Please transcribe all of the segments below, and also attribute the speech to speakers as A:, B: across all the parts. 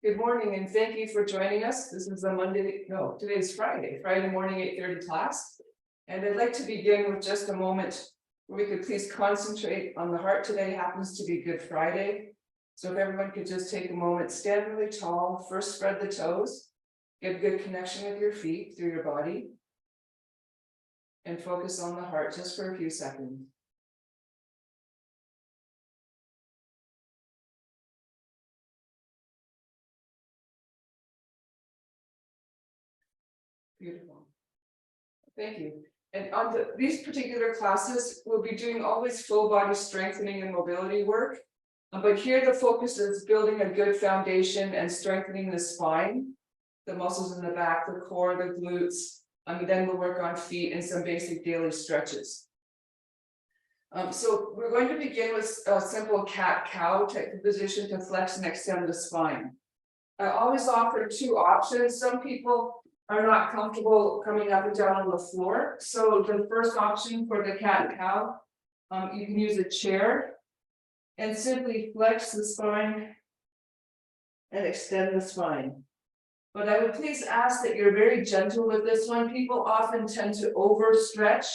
A: Good morning and thank you for joining us. This is today's Friday morning 8:30 class. And I'd like to begin with just a moment where we could please concentrate on the heart. Today happens to be Good Friday. So if everyone could just take a moment, stand really tall, first spread the toes, get a good connection with your feet through your body, and focus on the heart just for a few seconds. Beautiful. Thank you. And on these particular classes, we'll be doing always full body strengthening and mobility work. But here the focus is building a good foundation and strengthening the spine, the muscles in the back, the core, the glutes. Then we'll work on feet and some basic daily stretches. So we're going to begin with a simple cat-cow type of position to flex and extend the spine. I always offer two options. Some people are not comfortable coming up and down on the floor. So the first option for the cat and cow, you can use a chair and simply flex the spine and extend the spine. But I would please ask that you're very gentle with this one. People often tend to overstretch.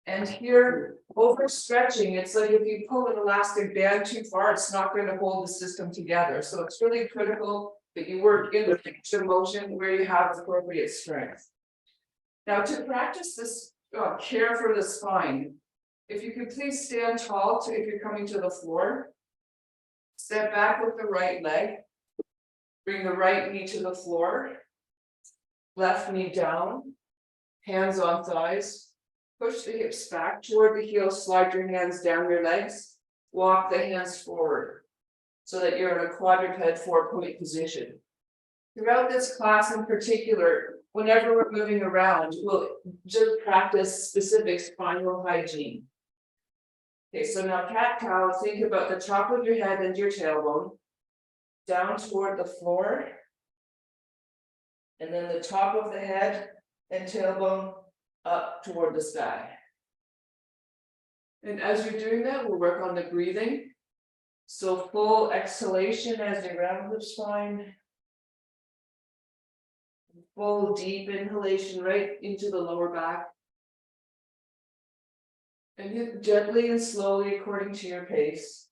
A: And here, overstretching, it's like if you pull an elastic band too far, it's not going to hold the system together. So it's really critical that you work in the range of motion where you have appropriate strength. Now, to practice this care for the spine, if you could please stand tall if you're coming to the floor, step back with the right leg, bring the right knee to the floor, left knee down, hands on thighs, push the hips back toward the heels, slide your hands down your legs, walk the hands forward, so that you're in a quadruped 4-point position. Throughout this class in particular, whenever we're moving around, we'll just practice specific spinal hygiene. Okay, so now cat-cow, think about the top of your head and your tailbone, down toward the floor, and then the top of the head and tailbone up toward the sky. And as you're doing that, we'll work on the breathing. So full exhalation as you round the spine. Full deep inhalation right into the lower back. And hit gently and slowly according to your pace.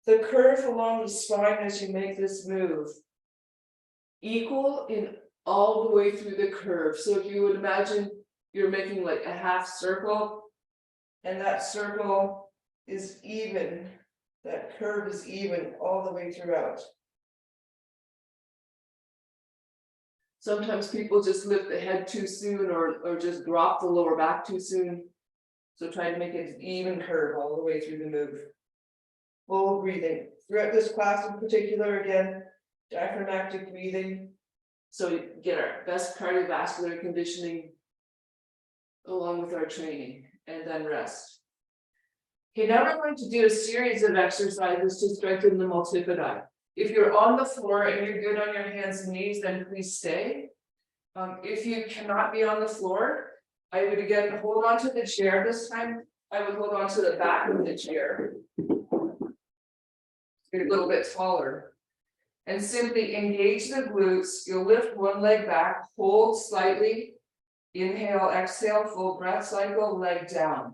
A: The curve along the spine as you make this move, equal in all the way through the curve. So if you would imagine you're making like a half circle, and that circle is even, that curve is even all the way throughout. Sometimes people just lift the head too soon or just drop the lower back too soon. So try to make it an even curve all the way through the move. Full breathing. Throughout this class in particular, again, diaphragmatic breathing. So we get our best cardiovascular conditioning along with our training, and then rest. Okay, now we're going to do a series of exercises to strengthen the multifidi. If you're on the floor and you're good on your hands and knees, then please stay. If you cannot be on the floor, I would again hold on to the chair. This time, I would hold on to the back of the chair. Get a little bit taller. And simply engage the glutes. You'll lift one leg back, hold slightly, inhale, exhale, full breath cycle, leg down.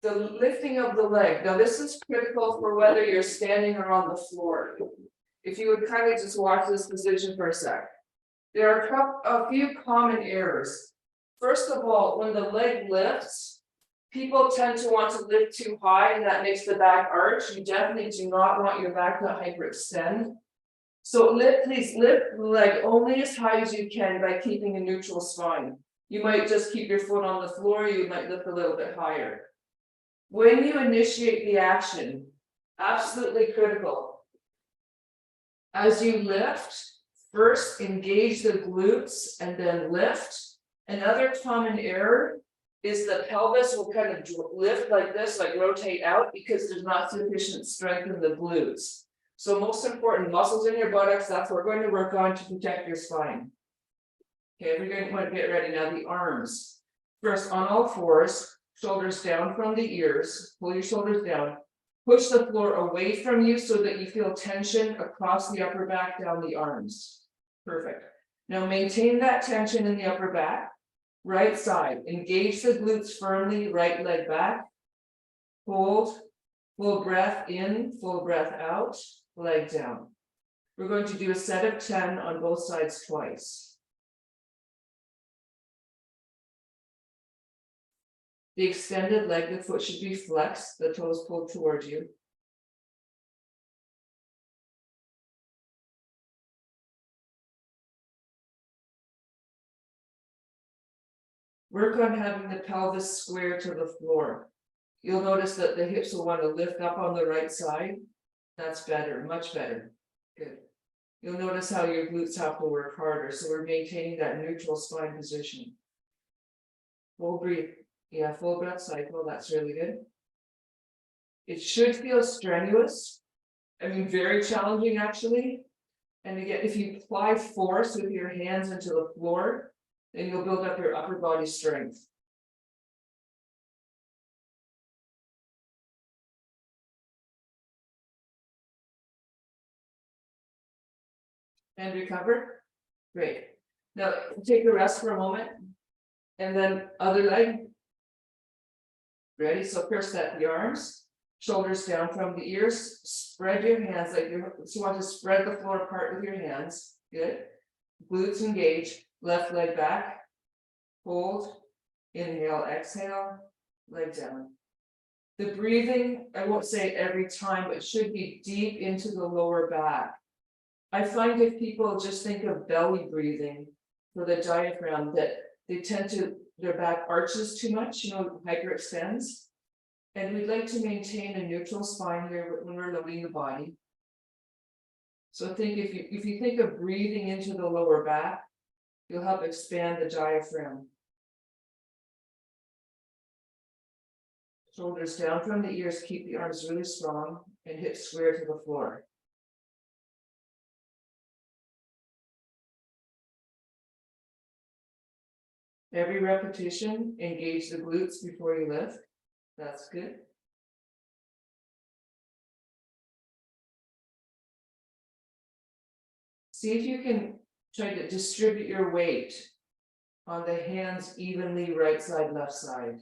A: The lifting of the leg. Now this is critical for whether you're standing or on the floor. If you would kind of just watch this position for a sec. There are a few common errors. First of all, when the leg lifts, people tend to want to lift too high and that makes the back arch. You definitely do not want your back to hyperextend. So please lift the leg only as high as you can by keeping a neutral spine. You might just keep your foot on the floor, you might lift a little bit higher. When you initiate the action, absolutely critical. As you lift, first engage the glutes and then lift. Another common error is the pelvis will kind of lift like this, like rotate out, because there's not sufficient strength in the glutes. So most important, muscles in your buttocks, that's what we're going to work on to protect your spine. Okay, we're going to want to get ready now. The arms. First on all fours, shoulders down from the ears, pull your shoulders down. Push the floor away from you so that you feel tension across the upper back, down the arms. Perfect. Now maintain that tension in the upper back. Right side, engage the glutes firmly, right leg back. Hold, full breath in, full breath out, leg down. We're going to do a set of 10 on both sides twice. The extended leg, the foot should be flexed, the toes pulled towards you. Work on having the pelvis square to the floor. You'll notice that the hips will want to lift up on the right side. That's better, much better. Good. You'll notice how your glutes have to work harder. So we're maintaining that neutral spine position. Full breathe. Yeah, full breath cycle. That's really good. It should feel strenuous. I mean, very challenging actually. And again, if you apply force with your hands into the floor, then you'll build up your upper body strength. And recover. Great. Now take a rest for a moment. And then other leg. Ready? So first set the arms, shoulders down from the ears, spread your hands like you want to spread the floor apart with your hands. Good. Glutes engage, left leg back. Hold, inhale, exhale, leg down. The breathing, I won't say every time, but should be deep into the lower back. I find if people just think of belly breathing for the diaphragm, that they tend to, their back arches too much, hyperextends. And we'd like to maintain a neutral spine here when we're loading the body. So think if you think of breathing into the lower back, you'll help expand the diaphragm. Shoulders down from the ears, keep the arms really strong and hips square to the floor. Every repetition, engage the glutes before you lift. That's good. See if you can try to distribute your weight on the hands evenly, right side, left side.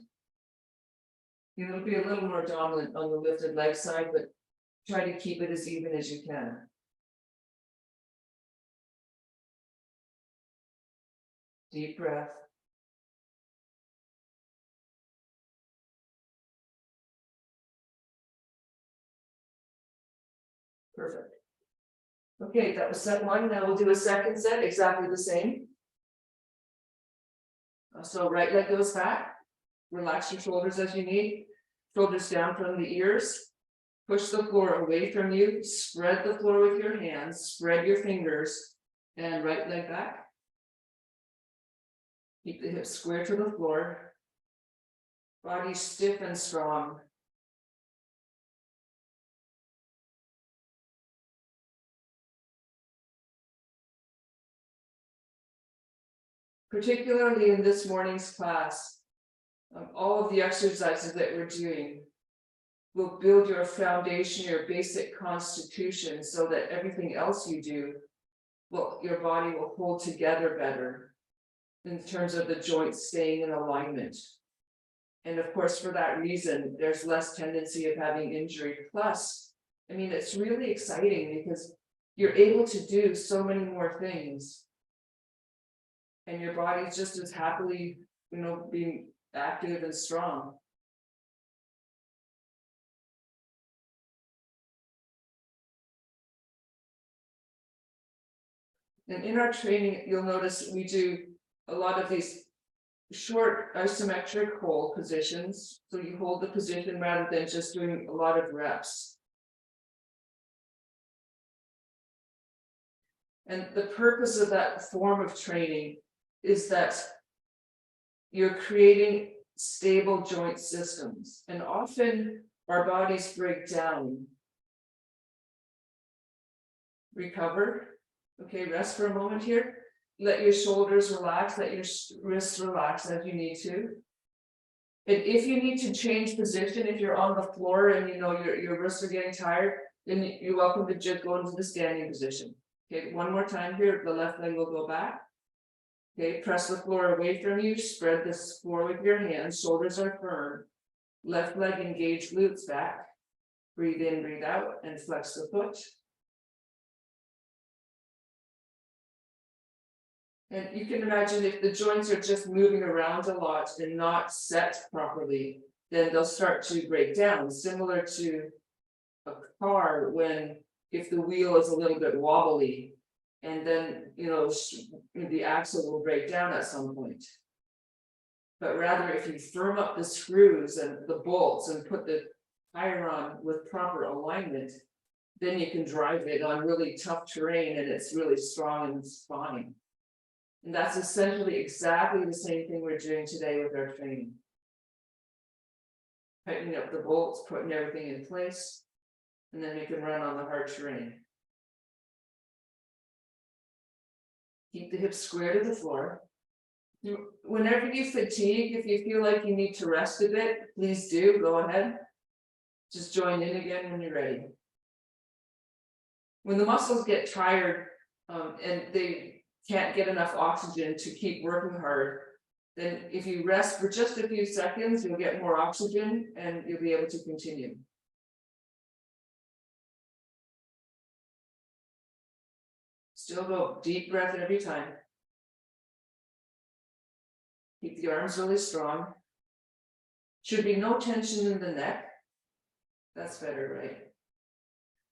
A: It'll be a little more dominant on the lifted leg side, but try to keep it as even as you can. Deep breath. Perfect. Okay, that was set one. Now we'll do a second set, exactly the same. So right leg goes back. Relax your shoulders as you need. Shoulders down from the ears. Push the floor away from you. Spread the floor with your hands. Spread your fingers. And right leg back. Keep the hips square to the floor. Body stiff and strong. Particularly in this morning's class, all of the exercises that we're doing will build your foundation, your basic constitution, so that everything else you do, your body will hold together better in terms of the joints staying in alignment. And of course, for that reason, there's less tendency of having injury. Plus, I mean, it's really exciting because you're able to do so many more things. And your body's just as happily, being active and strong. And in our training, you'll notice we do a lot of these short isometric hold positions. So you hold the position rather than just doing a lot of reps. And the purpose of that form of training is that you're creating stable joint systems. And often our bodies break down. Recover. Okay, rest for a moment here. Let your shoulders relax, let your wrists relax as you need to. And if you need to change position, if you're on the floor and you know your wrists are getting tired, then you're welcome to just go into the standing position. Okay, one more time here, the left leg will go back. Okay, press the floor away from you, spread this floor with your hands, shoulders are firm. Left leg engage glutes back. Breathe in, breathe out, and flex the foot. And you can imagine if the joints are just moving around a lot and not set properly, then they'll start to break down, similar to a car when if the wheel is a little bit wobbly, and then the axle will break down at some point. But rather, if you firm up the screws and the bolts and put the tire on with proper alignment, then you can drive it on really tough terrain and it's really strong and spawning. And that's essentially exactly the same thing we're doing today with our training. Tightening up the bolts, putting everything in place, and then we can run on the hard terrain. Keep the hips square to the floor. Whenever you fatigue, if you feel like you need to rest a bit, please do, go ahead. Just join in again when you're ready. When the muscles get tired and they can't get enough oxygen to keep working hard, then if you rest for just a few seconds, you'll get more oxygen and you'll be able to continue. Still go deep breath every time. Keep the arms really strong. Should be no tension in the neck. That's better, right?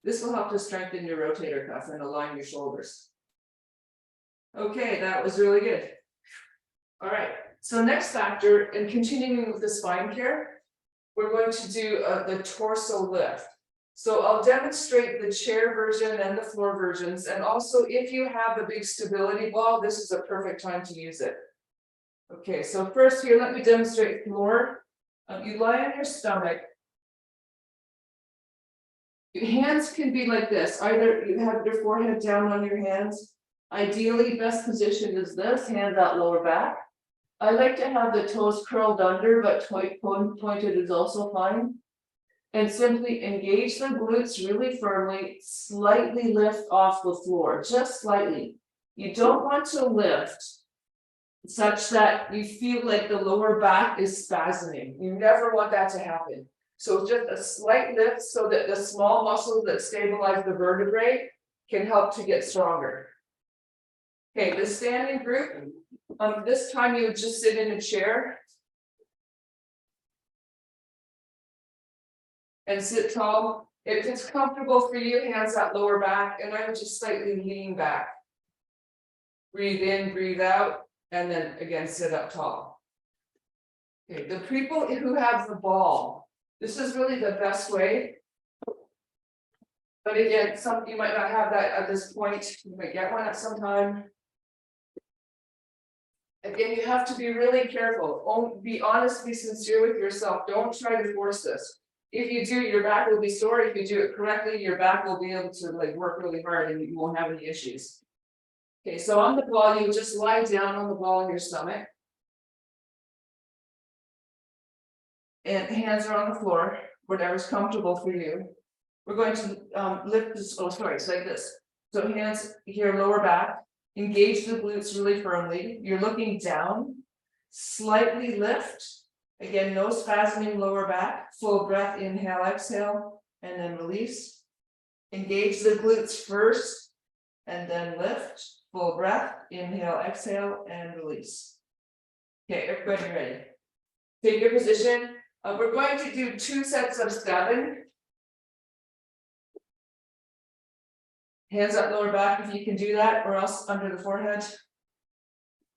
A: This will help to strengthen your rotator cuff and align your shoulders. Okay, that was really good. All right, so next factor, and continuing with the spine care, we're going to do the torso lift. So I'll demonstrate the chair version and the floor versions, and also if you have a big stability ball, this is a perfect time to use it. Okay, so first here, let me demonstrate floor. You lie on your stomach. Your hands can be like this. Either you have your forehead down on your hands. Ideally, best position is this, hands out lower back. I like to have the toes curled under, but pointed is also fine. And simply engage the glutes really firmly, slightly lift off the floor, just slightly. You don't want to lift such that you feel like the lower back is spasming. You never want that to happen. So just a slight lift so that the small muscles that stabilize the vertebrae can help to get stronger. Okay, the standing group, this time you would just sit in a chair and sit tall. If it's comfortable for you, hands at lower back, and I would just slightly lean back. Breathe in, breathe out, and then again, sit up tall. Okay, the people who have the ball, this is really the best way. But again, you might not have that at this point. You might get one at some time. Again, you have to be really careful. Be honest, be sincere with yourself. Don't try to force this. If you do, your back will be sore. If you do it correctly, your back will be able to work really hard and you won't have any issues. Okay, so on the ball, you just lie down on the ball in your stomach. And hands are on the floor, whatever's comfortable for you. We're going to lift this, it's like this. So hands here, lower back. Engage the glutes really firmly. You're looking down, slightly lift. Again, no spasming lower back. Full breath, inhale, exhale, and then release. Engage the glutes first, and then lift. Full breath, inhale, exhale, and release. Okay, everybody ready? Take your position. We're going to do 2 sets of 7. Hands up lower back if you can do that, or else under the forehead.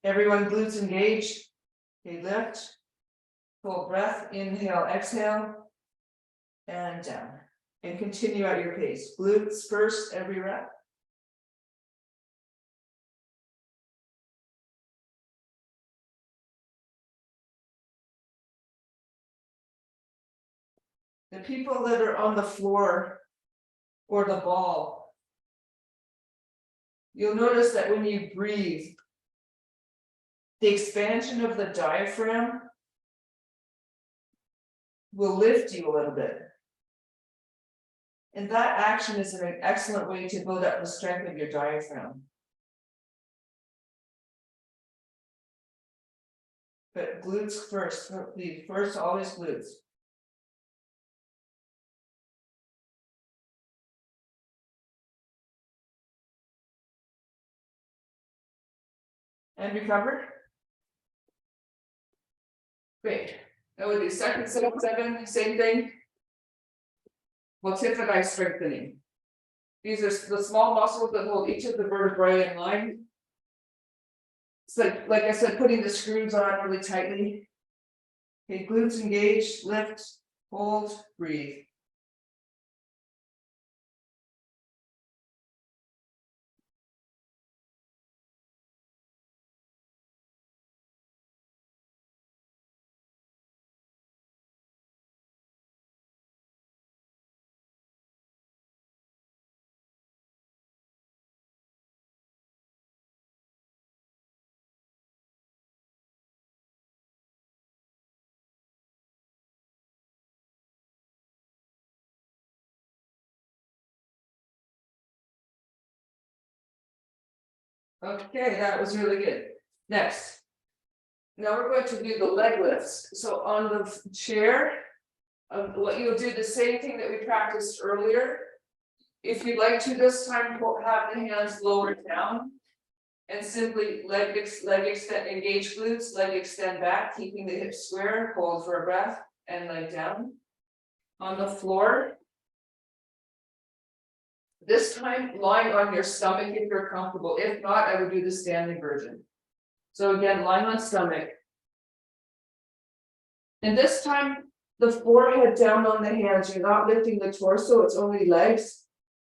A: Everyone glutes engage. Okay, lift. Full breath, inhale, exhale, and down. And continue at your pace. Glutes first, every rep. The people that are on the floor or the ball, you'll notice that when you breathe, the expansion of the diaphragm will lift you a little bit. And that action is an excellent way to build up the strength of your diaphragm. But glutes first, please. First, always glutes. And recover. Great. Now with the second set of 7, same thing. Ltwt strengthening. These are the small muscles that hold each of the vertebrae in line. It's like I said, putting the screws on really tightly. Okay, glutes engage, lift, hold, breathe. Okay, that was really good. Next. Now we're going to do the leg lifts. So on the chair, what you'll do the same thing that we practiced earlier. If you'd like to this time, have the hands lowered down. And simply leg extend, engage glutes, leg extend back, keeping the hips square, hold for a breath, and leg down. On the floor. This time, lying on your stomach if you're comfortable. If not, I would do the standing version. So again, lying on stomach. And this time, the forehead down on the hands. You're not lifting the torso, it's only legs.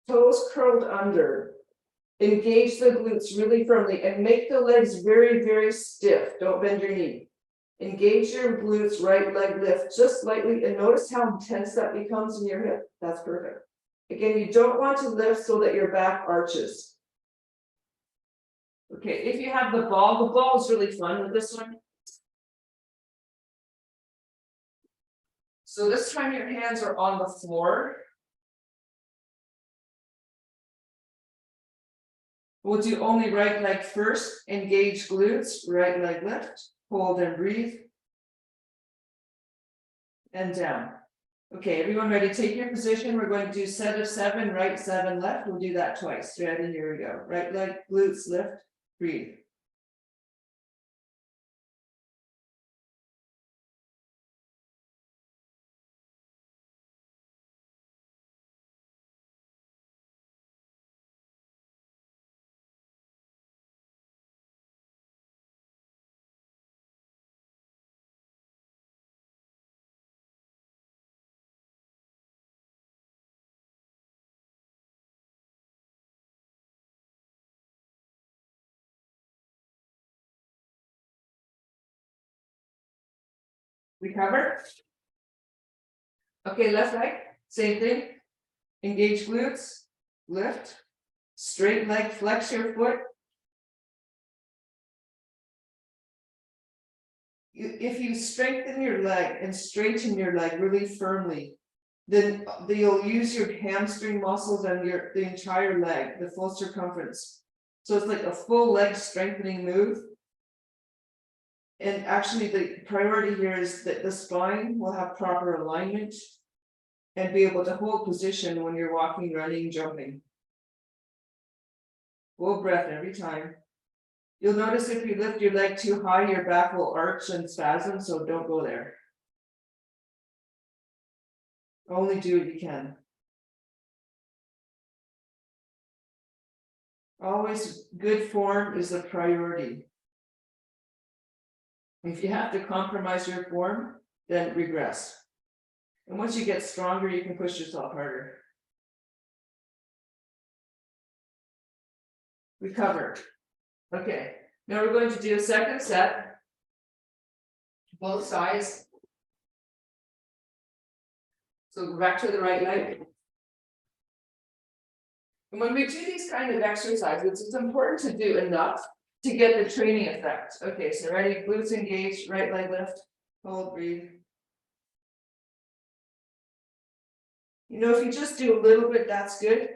A: Toes curled under. Engage the glutes really firmly and make the legs very, very stiff. Don't bend your knee. Engage your glutes, right leg lift just slightly, and notice how intense that becomes in your hip. That's perfect. Again, you don't want to lift so that your back arches. Okay, if you have the ball is really fun with this one. So this time your hands are on the floor. We'll do only right leg first, engage glutes, right leg lift, hold and breathe. And down. Okay, everyone ready? Take your position. We're going to do set of 7, right 7, left. We'll do that twice. Ready? Here we go. Right leg, glutes, lift, breathe. Recover. Okay, left leg, same thing. Engage glutes, lift, straight leg, flex your foot. If you strengthen your leg and straighten your leg really firmly, then you'll use your hamstring muscles and the entire leg, the full circumference. So it's like a full leg strengthening move. And actually the priority here is that the spine will have proper alignment and be able to hold position when you're walking, running, jumping. Full breath every time. You'll notice if you lift your leg too high, your back will arch and spasm, so don't go there. Only do what you can. Always good form is the priority. If you have to compromise your form, then regress. And once you get stronger, you can push yourself harder. Recover. Okay, now we're going to do a second set. Both sides. So go back to the right leg. And when we do these kind of exercises, it's important to do enough to get the training effect. Okay, so ready, glutes engaged, right leg lift, hold, breathe.
B: You know, if you just do a little bit, that's good.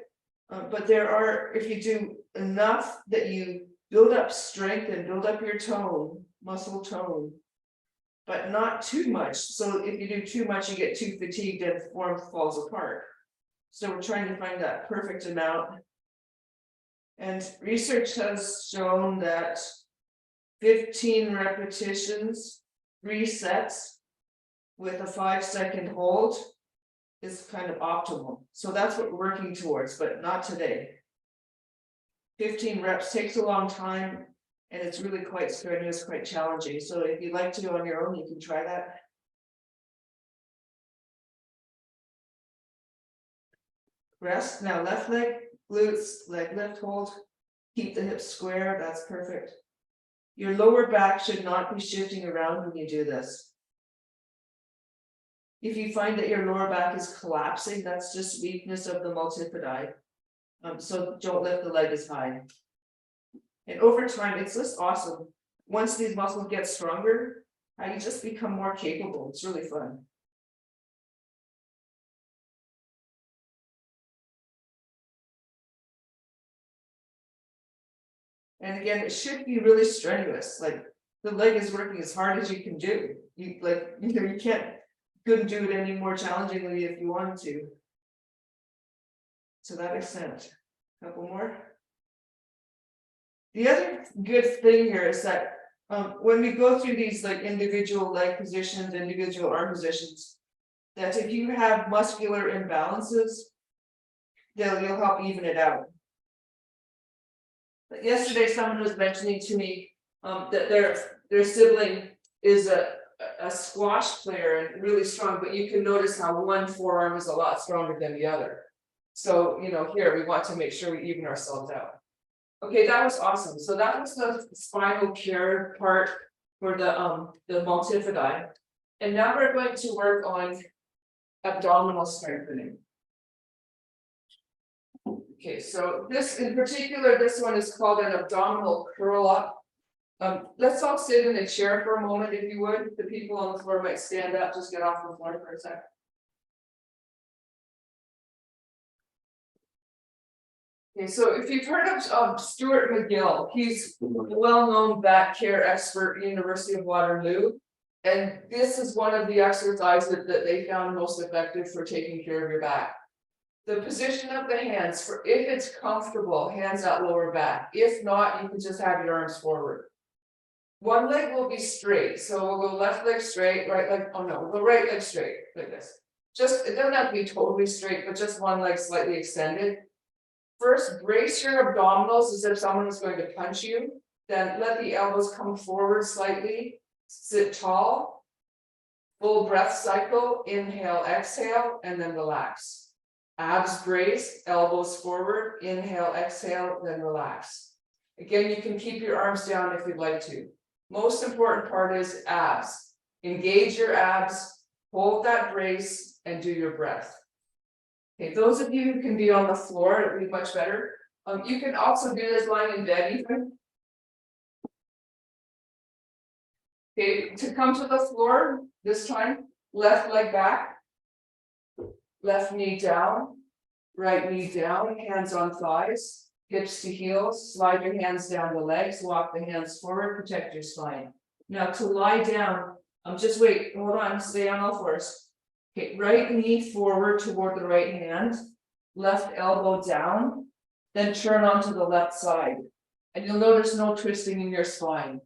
B: But there are, if you do enough that you build up strength and build up your tone, muscle tone, but not too much. So if you do too much, you get too fatigued and form falls apart. So we're trying to find that perfect amount. And research has shown that 15 repetitions, 3 sets with a 5-second hold is kind of optimal. So that's what we're working towards, but not today. 15 reps takes a long time and it's really quite strenuous, quite challenging. So if you'd like to do on your own, you can try that. Rest. Now left leg, glutes, leg lift, hold. Keep the hips square, that's perfect. Your lower back should not be shifting around when you do this. If you find that your lower back is collapsing, that's just weakness of the multifidi. So don't lift the leg as high. And over time, it's just awesome. Once these muscles get stronger, you just become more capable. It's really fun. And again, it should be really strenuous. Like the leg is working as hard as you can do. You couldn't do it any more challengingly if you wanted to. To that extent. A couple more. The other good thing here is that when we go through these like individual leg positions, individual arm positions, that if you have muscular imbalances, you'll help even it out. But yesterday, someone was mentioning to me that their sibling is a squash player and really strong, but you can notice how one forearm is a lot stronger than the other. So, you know, here we want to make sure we even ourselves out. Okay, that was awesome. So that was the spinal care part for the multifidi. And now we're going to work on abdominal strengthening. Okay, so this in particular, this one is called an abdominal curl up. Let's all sit in a chair for a moment, if you would. The people on the floor might stand up, just get off the floor for a second. Okay, so if you've heard of Stuart McGill, he's a well-known back care expert at the University of Waterloo. And this is one of the exercises that they found most effective for taking care of your back. The position of the hands, for if it's comfortable, hands at lower back. If not, you can just have your arms forward. One leg will be straight, so we'll go left leg straight, right leg, oh no, we'll go right leg straight, like this. Just, it doesn't have to be totally straight, but just one leg slightly extended. First, brace your abdominals as if someone was going to punch you. Then let the elbows come forward slightly, sit tall. Full breath cycle, inhale, exhale, and then relax. Abs brace, elbows forward, inhale, exhale, then relax. Again, you can keep your arms down if you'd like to. Most important part is abs. Engage your abs, hold that brace, and do your breath. Okay, those of you who can be on the floor, it'll be much better. You can also do this lying in bed even. Okay, to come to the floor, this time, left leg back. Left knee down, right knee down, hands on thighs, hips to heels, slide your hands down the legs, walk the hands forward, protect your spine. Now to lie down, just wait, hold on, stay on all fours. Okay, right knee forward toward the right hand, left elbow down, then turn onto the left side. And you'll notice no twisting in your spine.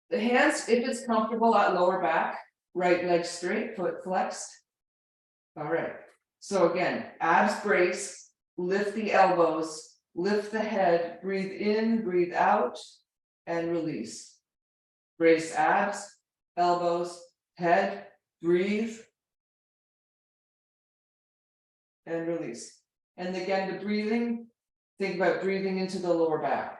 B: The hands, if it's comfortable at lower back, right leg straight, foot flexed. All right, so again, abs brace, lift the elbows, lift the head, breathe in, breathe out, and release. Brace abs, elbows, head, breathe, and release. And again, the breathing, think about breathing into the lower back.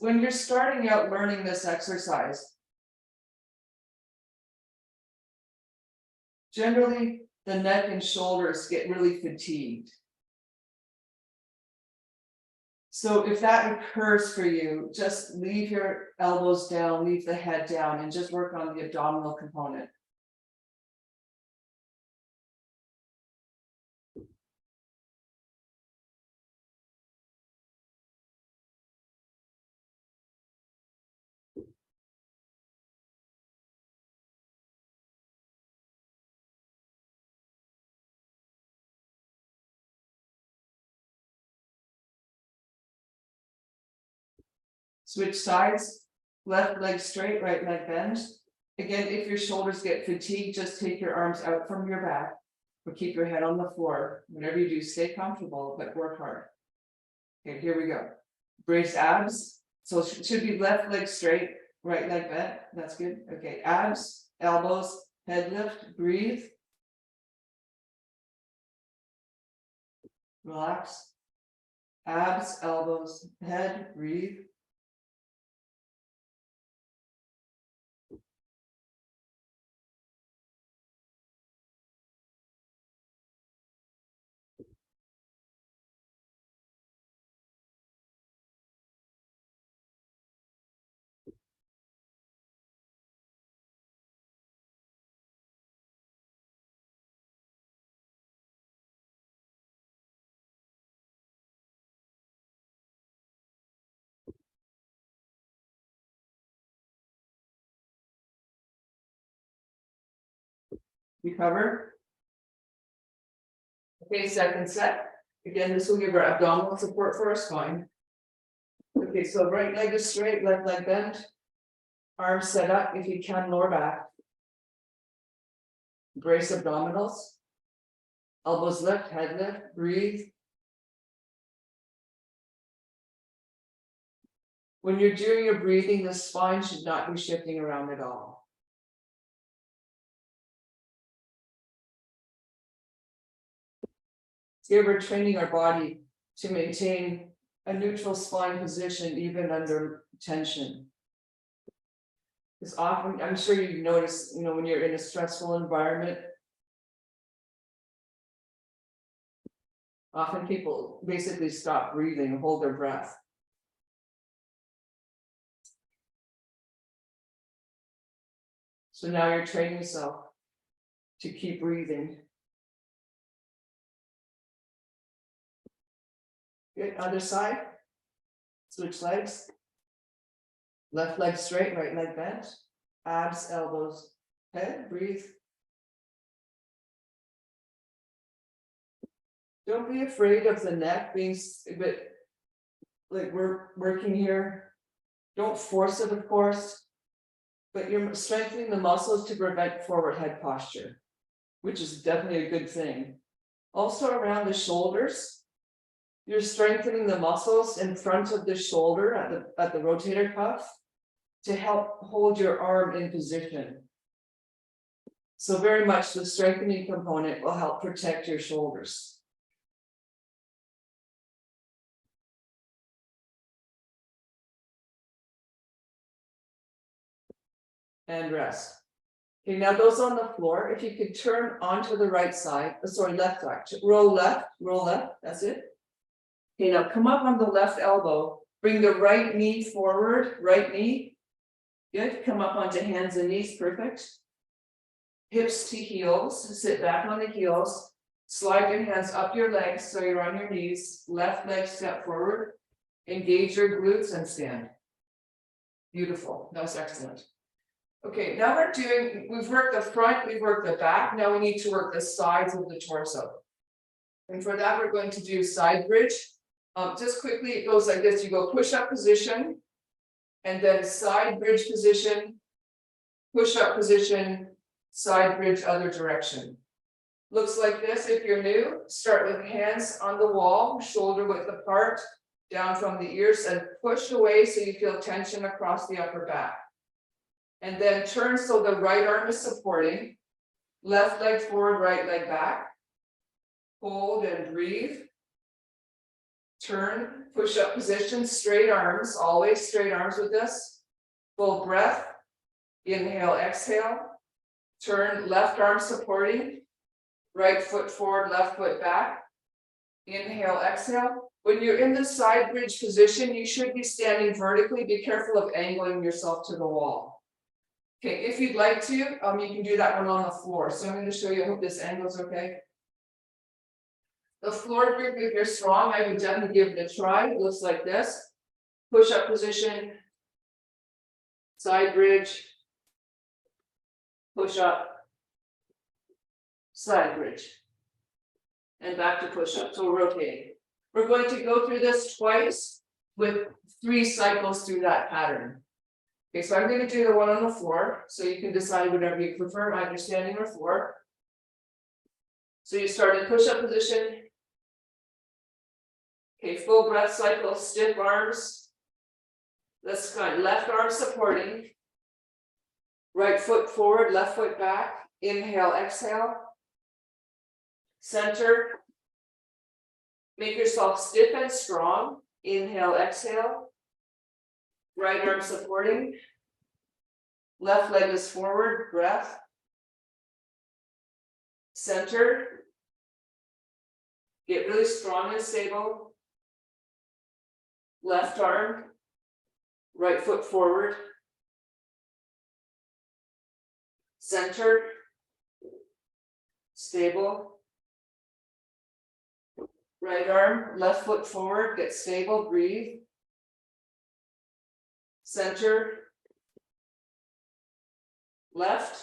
B: When you're starting out learning this exercise, generally the neck and shoulders get really fatigued. So if that occurs for you, just leave your elbows down, leave the head down, and just work on the abdominal component. Switch sides, left leg straight, right leg bend. Again, if your shoulders get fatigued, just take your arms out from your back, or keep your head on the floor. Whatever you do, stay comfortable, but work hard. Okay, here we go. Brace abs. So it should be left leg straight, right leg bent. That's good. Okay, abs, elbows, head lift, breathe. Relax. Abs, elbows, head, breathe. Recover. Okay, second set. Again, this will give our abdominal support for our spine. Okay, so right leg is straight, left leg bent. Arms set up if you can, lower back. Brace abdominals. Elbows lift, head lift, breathe. When you're doing your breathing, the spine should not be shifting around at all. Here we're training our body to maintain a neutral spine position even under tension. Because often, I'm sure you've noticed, when you're in a stressful environment, often people basically stop breathing and hold their breath. So now you're training yourself to keep breathing. Good, other side. Switch legs. Left leg straight, right leg bent. Abs, elbows, head, breathe. Don't be afraid of the neck being a bit like we're working here. Don't force it, of course, but you're strengthening the muscles to prevent forward head posture, which is definitely a good thing. Also around the shoulders, you're strengthening the muscles in front of the shoulder at the rotator cuff to help hold your arm in position. So very much the strengthening component will help protect your shoulders. And rest. Okay, now those on the floor, if you could turn onto the right side, left side, roll left, that's it. Okay, now come up on the left elbow, bring the right knee forward, right knee. Good, come up onto hands and knees, perfect. Hips to heels, sit back on the heels, slide your hands up your legs so you're on your knees, left leg step forward, engage your glutes and stand. Beautiful, that was excellent. Okay, now we've worked the front, we've worked the back, now we need to work the sides of the torso. And for that, we're going to do side bridge. Just quickly, it goes like this. You go push-up position, and then side bridge position, push-up position, side bridge other direction. Looks like this if you're new. Start with hands on the wall, shoulder width apart, down from the ears, and push away so you feel tension across the upper back. And then turn so the right arm is supporting, left leg forward, right leg back. Hold and breathe. Turn, push-up position, straight arms, always straight arms with this. Full breath. Inhale, exhale. Turn, left arm supporting. Right foot forward, left foot back. Inhale, exhale. When you're in the side bridge position, you should be standing vertically. Be careful of angling yourself to the wall. Okay, if you'd like to, you can do that one on the floor. So I'm going to show you. I hope this angle is okay. The floor grip, if you're strong, I would definitely give it a try. It looks like this. Push-up position, side bridge, push-up, side bridge, and back to push-up. So we're rotating. We're going to go through this twice with 3 cycles through that pattern. Okay, so I'm going to do the one on the floor, so you can decide whatever you prefer, either standing or floor. So you start in push-up position. Okay, full breath cycle, stiff arms. Let's go. Left arm supporting. Right foot forward, left foot back. Inhale, exhale. Center. Make yourself stiff and strong. Inhale, exhale. Right arm supporting. Left leg is forward, breath. Center. Get really strong and stable. Left arm, right foot forward. Center. Stable. Right arm, left foot forward, get stable, breathe. Center. Left.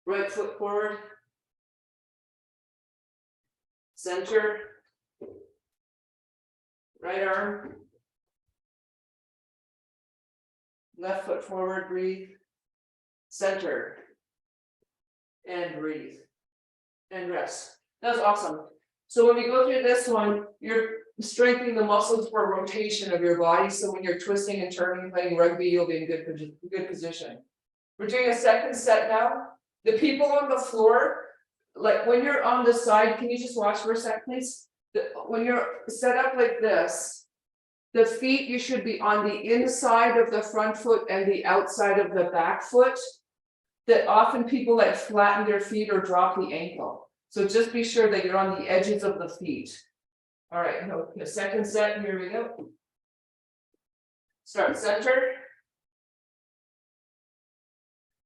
B: Right foot forward. Center. Right arm. Left foot forward, breathe. Center. And breathe. And rest. That was awesome. So when we go through this one, you're strengthening the muscles for rotation of your body. So when you're twisting and turning, playing rugby, you'll be in good position. We're doing a second set now. The people on the floor, like when you're on the side, can you just watch for a sec, please? When you're set up like this, the feet, you should be on the inside of the front foot and the outside of the back foot. That often people like flatten their feet or drop the ankle. So just be sure that you're on the edges of the feet. All right, the second set, here we go. Start center.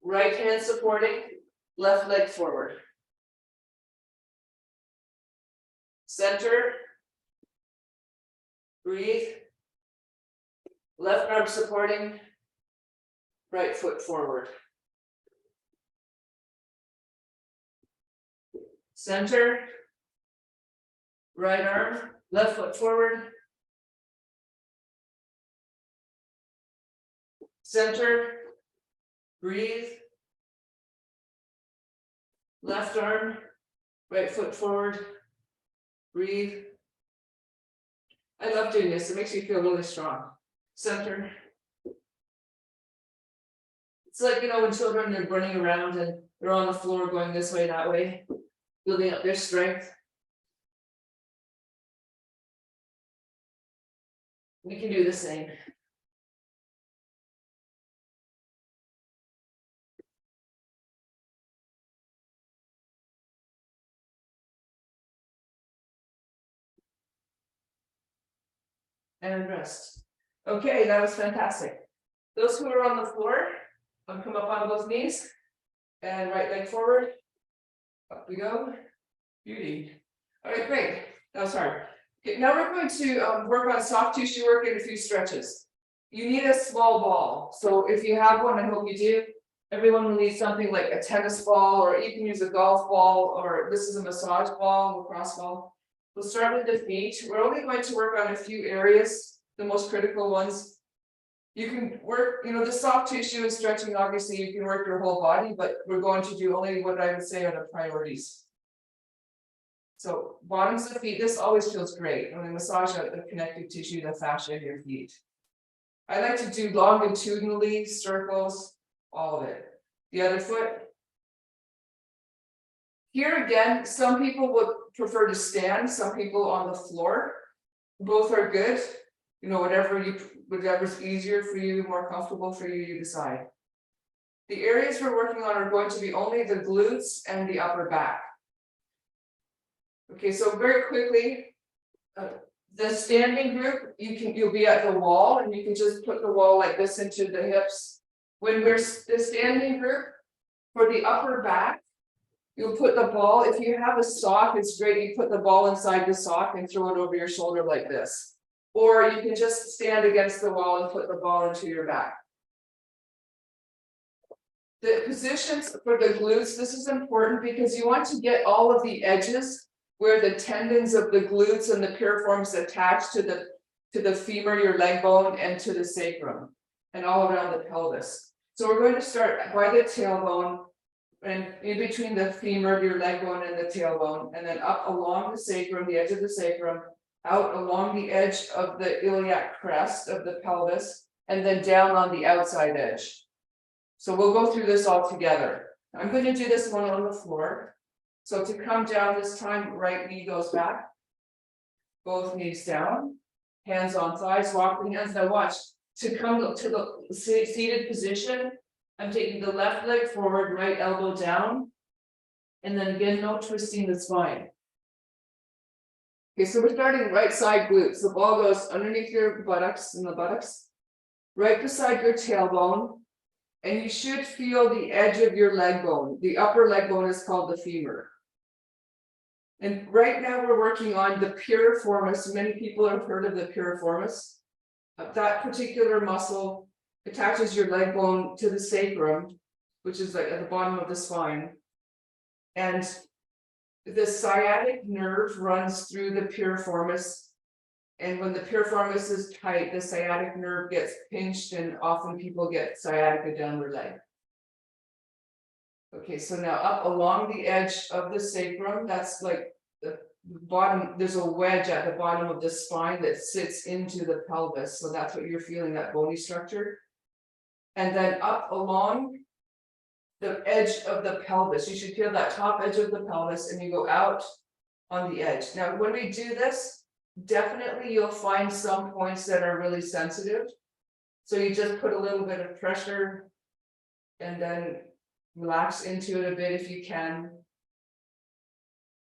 B: Right hand supporting, left leg forward. Center. Breathe. Left arm supporting, right foot forward. Center. Right arm, left foot forward. Center. Breathe. Left arm, right foot forward. Breathe. I love doing this. It makes you feel really strong. Center. It's like, when children are running around and they're on the floor going this way, that way, building up their strength. We can do the same. And rest. Okay, that was fantastic. Those who are on the floor, come up on both knees and right leg forward. Up we go. Beauty. All right, great. That was hard. Okay, now we're going to work on soft tissue work and a few stretches. You need a small ball. So if you have one, I hope you do. Everyone will need something like a tennis ball, or you can use a golf ball, or this is a massage ball, lacrosse ball. We'll start with the feet. We're only going to work on a few areas, the most critical ones. You can work, the soft tissue and stretching, obviously you can work your whole body, but we're going to do only what I would say are the priorities. So bottoms of feet, this always feels great when we massage out the connective tissue, the fascia of your feet. I like to do longitudinally, circles, all of it. The other foot. Here again, some people would prefer to stand, some people on the floor. Both are good. Whatever's easier for you, more comfortable for you, you decide. The areas we're working on are going to be only the glutes and the upper back. Okay, so very quickly, The standing group, you'll be at the wall and you can just put the wall like this into the hips. When we're the standing group, for the upper back. You'll put the ball, if you have a sock, it's great, you put the ball inside the sock and throw it over your shoulder like this. Or you can just stand against the wall and put the ball into your back. The positions for the glutes, this is important because you want to get all of the edges where the tendons of the glutes and the piriformis attach to the femur, your leg bone, and to the sacrum, and all around the pelvis. So we're going to start by the tailbone, and in between the femur, your leg bone, and the tailbone, and then up along the sacrum, the edge of the sacrum, out along the edge of the iliac crest of the pelvis, and then down on the outside edge. So we'll go through this all together. I'm going to do this one on the floor. So to come down this time, right knee goes back, both knees down, hands on thighs, walk the hands. Now watch, to come to the seated position, I'm taking the left leg forward, right elbow down, and then again, no twisting the spine. Okay, so we're starting right side glutes. The ball goes underneath your buttocks and the buttocks, right beside your tailbone, and you should feel the edge of your leg bone. The upper leg bone is called the femur. And right now we're working on the piriformis. Many people have heard of the piriformis. That particular muscle attaches your leg bone to the sacrum, which is like at the bottom of the spine. And the sciatic nerve runs through the piriformis. And when the piriformis is tight, the sciatic nerve gets pinched, and often people get sciatica down their leg. Okay, so now up along the edge of the sacrum, that's like the bottom, there's a wedge at the bottom of the spine that sits into the pelvis. So that's what you're feeling, that bony structure. And then up along the edge of the pelvis, you should feel that top edge of the pelvis, and you go out on the edge. Now, when we do this, definitely you'll find some points that are really sensitive. So you just put a little bit of pressure and then relax into it a bit if you can.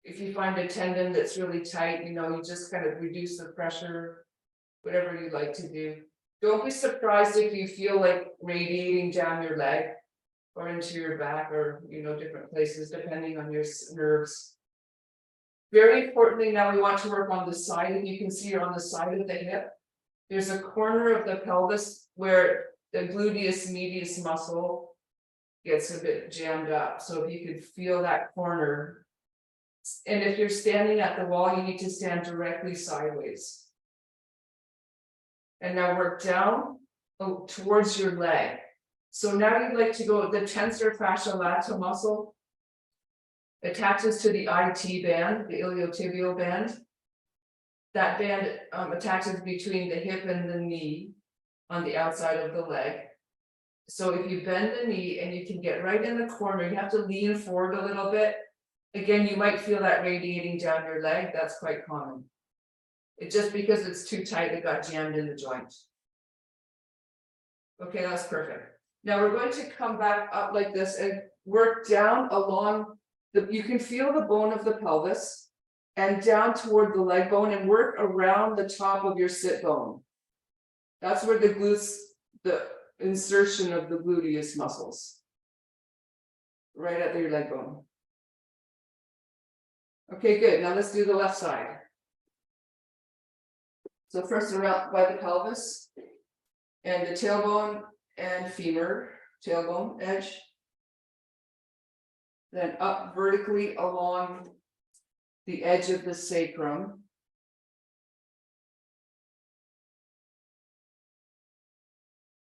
B: If you find a tendon that's really tight, you just kind of reduce the pressure, whatever you like to do. Don't be surprised if you feel like radiating down your leg or into your back, or different places depending on your nerves. Very importantly, now we want to work on the side. If you can see, you're on the side of the hip. There's a corner of the pelvis where the gluteus medius muscle gets a bit jammed up. So if you could feel that corner. And if you're standing at the wall, you need to stand directly sideways. And now work down towards your leg. So now you'd like to go, the tensor fascia lata muscle attaches to the IT band, the iliotibial band. That band attaches between the hip and the knee on the outside of the leg. So if you bend the knee and you can get right in the corner, you have to lean forward a little bit. Again, you might feel that radiating down your leg. That's quite common. It's just because it's too tight, it got jammed in the joint. Okay, that's perfect. Now we're going to come back up like this and work down along you can feel the bone of the pelvis and down toward the leg bone, and work around the top of your sit bone. That's where the glutes, the insertion of the gluteus muscles, right at your leg bone. Okay, good. Now let's do the left side. So first around by the pelvis and the tailbone and femur, tailbone edge. Then up vertically along the edge of the sacrum.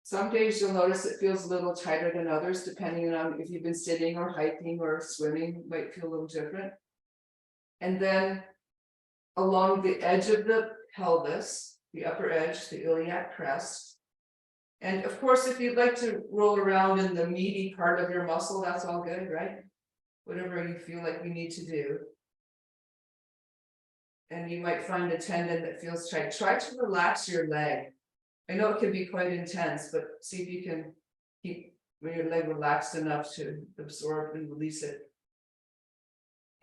B: Some days you'll notice it feels a little tighter than others, depending on if you've been sitting or hiking or swimming, might feel a little different. And then along the edge of the pelvis, the upper edge, the iliac crest. And of course, if you'd like to roll around in the meaty part of your muscle, that's all good, right? Whatever you feel like you need to do. And you might find a tendon that feels tight. Try to relax your leg. I know it can be quite intense, but see if you can keep your leg relaxed enough to absorb and release it.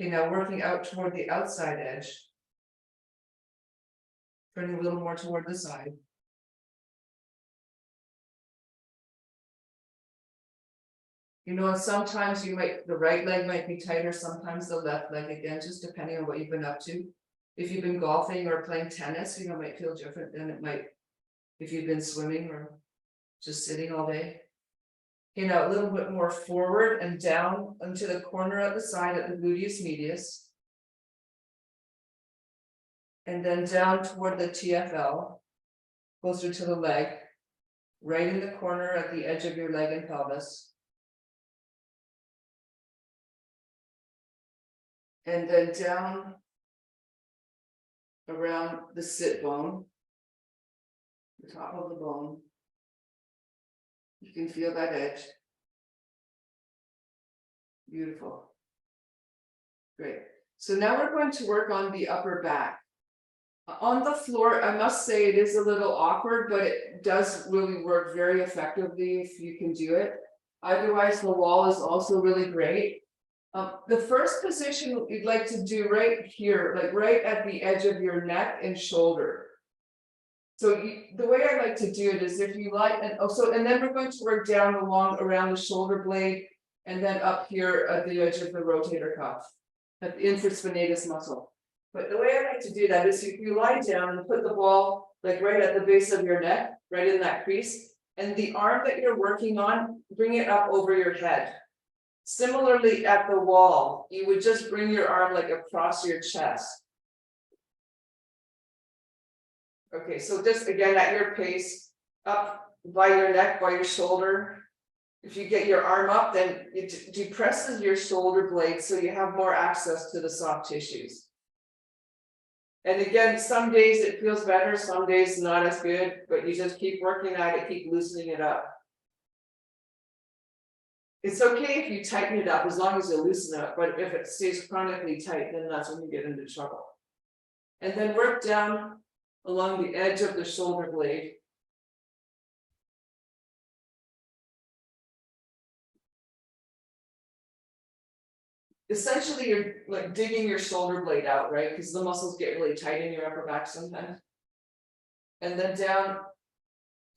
B: Okay, now working out toward the outside edge. Turning a little more toward the side. You know, and sometimes the right leg might be tighter, sometimes the left leg again, just depending on what you've been up to. If you've been golfing or playing tennis, you know, it might feel different than it might if you've been swimming or just sitting all day. You know, a little bit more forward and down into the corner at the side at the gluteus medius. And then down toward the TFL, closer to the leg, right in the corner at the edge of your leg and pelvis. And then down around the sit bone, the top of the bone. You can feel that edge. Beautiful. Great. So now we're going to work on the upper back. On the floor, I must say it is a little awkward, but it does really work very effectively if you can do it. Otherwise, the wall is also really great. The first position you'd like to do right here, like right at the edge of your neck and shoulder. So the way I like to do it is if you like, and then we're going to work down around the shoulder blade and then up here at the edge of the rotator cuff, at the infraspinatus muscle. But the way I like to do that is if you lie down and put the ball like right at the base of your neck, right in that crease, and the arm that you're working on, bring it up over your head. Similarly, at the wall, you would just bring your arm like across your chest. Okay, so just again at your pace, up by your neck, by your shoulder. If you get your arm up, then it depresses your shoulder blade so you have more access to the soft tissues. And again, some days it feels better, some days not as good, but you just keep working at it, keep loosening it up. It's okay if you tighten it up as long as you loosen it up, but if it stays chronically tight, then that's when you get into trouble. And then work down along the edge of the shoulder blade. Essentially, you're like digging your shoulder blade out, right? Because the muscles get really tight in your upper back sometimes. And then down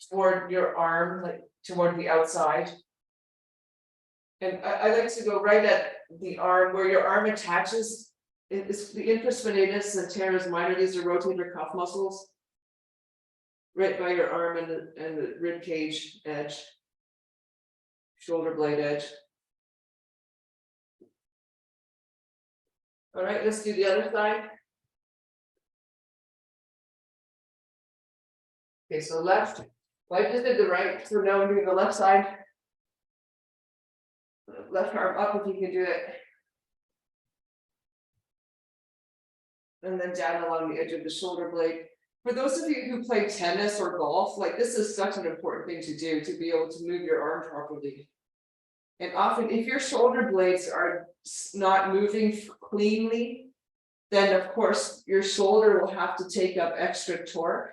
B: toward your arm, like toward the outside. And I like to go right at the arm where your arm attaches. It's the infraspinatus and teres minor. These are rotator cuff muscles. Right by your arm and the rib cage edge, shoulder blade edge. All right, let's do the other side. Okay, so left. Well, I just did the right, so now we're doing the left side. Left arm up if you can do it. And then down along the edge of the shoulder blade. For those of you who play tennis or golf, like this is such an important thing to do, to be able to move your arm properly. And often if your shoulder blades are not moving cleanly, then of course your shoulder will have to take up extra torque.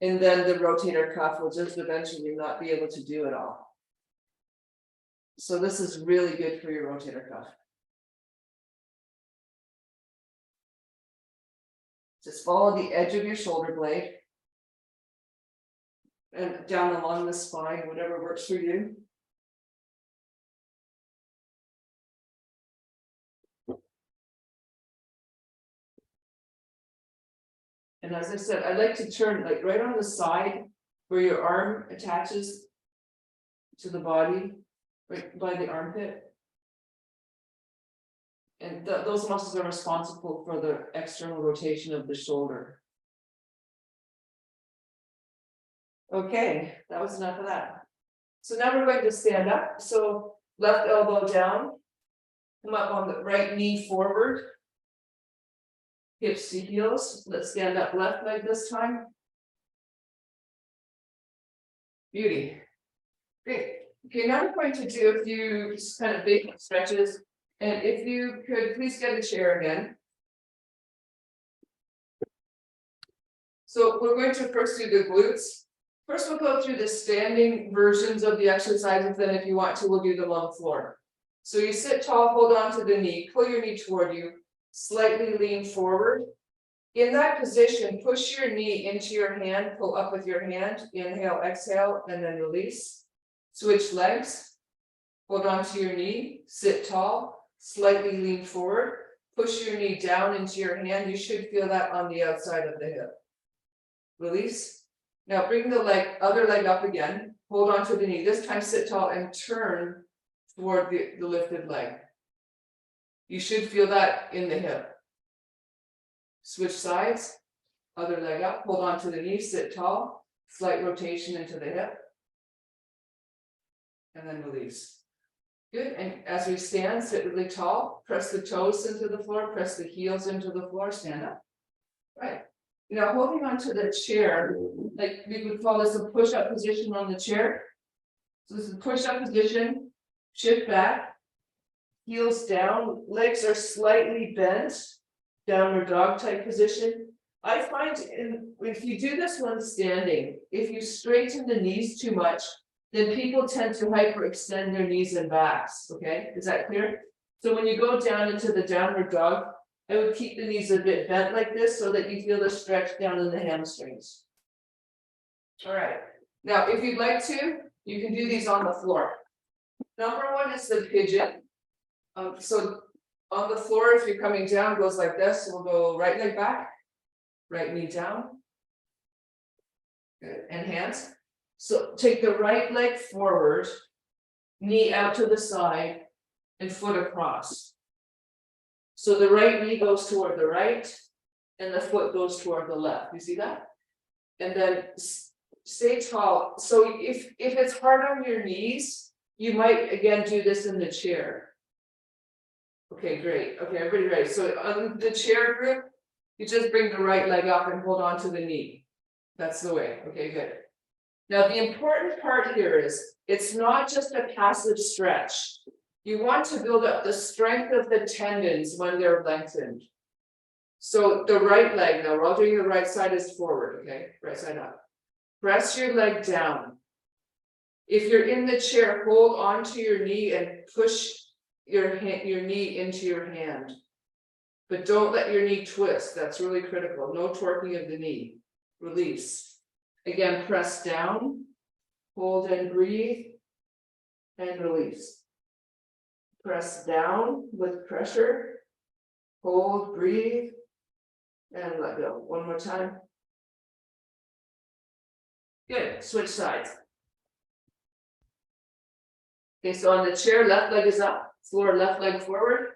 B: And then the rotator cuff will just eventually not be able to do it all. So this is really good for your rotator cuff. Just follow the edge of your shoulder blade and down along the spine, whatever works for you. And as I said, I like to turn like right on the side where your arm attaches to the body, right by the armpit. And those muscles are responsible for the external rotation of the shoulder. Okay, that was enough of that. So now we're going to stand up. So left elbow down, come up on the right knee forward, hips to heels. Let's stand up left leg this time. Beauty. Great. Okay, now we're going to do a few just kind of big stretches. And if you could please get a chair again. So we're going to first do the glutes. First, we'll go through the standing versions of the exercises. Then if you want to, we'll do them on the floor. So you sit tall, hold on to the knee, pull your knee toward you, slightly lean forward. In that position, push your knee into your hand, pull up with your hand, inhale, exhale, and then release. Switch legs. Hold on to your knee, sit tall, slightly lean forward, push your knee down into your hand. You should feel that on the outside of the hip. Release. Now bring the other leg up again. Hold on to the knee. This time sit tall and turn toward the lifted leg. You should feel that in the hip. Switch sides, other leg up, hold on to the knee, sit tall, slight rotation into the hip. And then release. Good, and as we stand, sit really tall, press the toes into the floor, press the heels into the floor, stand up. Right. Now holding on to the chair, like we would call this a push-up position on the chair. So this is a push-up position, shift back, heels down, legs are slightly bent, downward dog type position. I find if you do this when standing, if you straighten the knees too much, then people tend to hyperextend their knees and backs, okay? Is that clear? So when you go down into the downward dog, I would keep the knees a bit bent like this so that you feel the stretch down in the hamstrings. All right, now if you'd like to, you can do these on the floor. Number one is the pigeon. So on the floor, if you're coming down, goes like this. We'll go right leg back, right knee down. Good, and hands. So take the right leg forward, knee out to the side, and foot across. So the right knee goes toward the right, and the foot goes toward the left. You see that? And then stay tall. So if it's hard on your knees, you might again do this in the chair. Okay, great. Okay, everybody ready? So on the chair group, you just bring the right leg up and hold on to the knee. That's the way. Okay, good. Now the important part here is it's not just a passive stretch. You want to build up the strength of the tendons when they're lengthened. So the right leg, now we're all doing the right side is forward, okay? Right side up. Press your leg down. If you're in the chair, hold onto your knee and push your knee into your hand. But don't let your knee twist. That's really critical. No torquing of the knee. Release. Again, press down, hold and breathe, and release. Press down with pressure, hold, breathe, and let go. One more time. Good, switch sides. Okay, so on the chair, left leg is up, floor, left leg forward.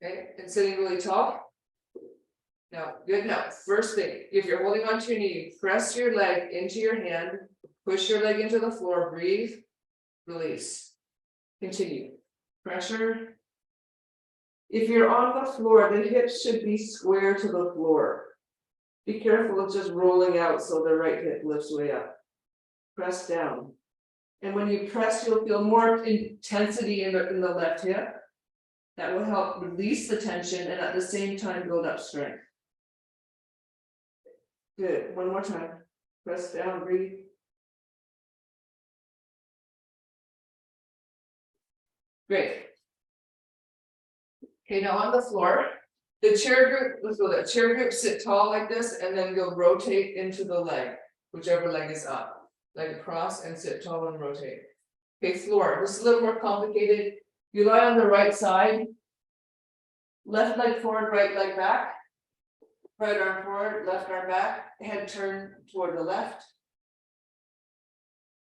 B: Okay, and sitting really tall. Now, good now. First thing, if you're holding onto your knee, press your leg into your hand, push your leg into the floor, breathe, release. Continue. Pressure. If you're on the floor, the hips should be square to the floor. Be careful of just rolling out so the right hip lifts way up. Press down. And when you press, you'll feel more intensity in the left hip. That will help release the tension and at the same time build up strength. Good. One more time. Press down, breathe. Great. Okay, now on the floor, the chair group, let's go that chair group, sit tall like this, and then go rotate into the leg, whichever leg is up. Leg across and sit tall and rotate. Okay, floor. This is a little more complicated. You lie on the right side. Left leg forward, right leg back. Right arm forward, left arm back, head turn toward the left.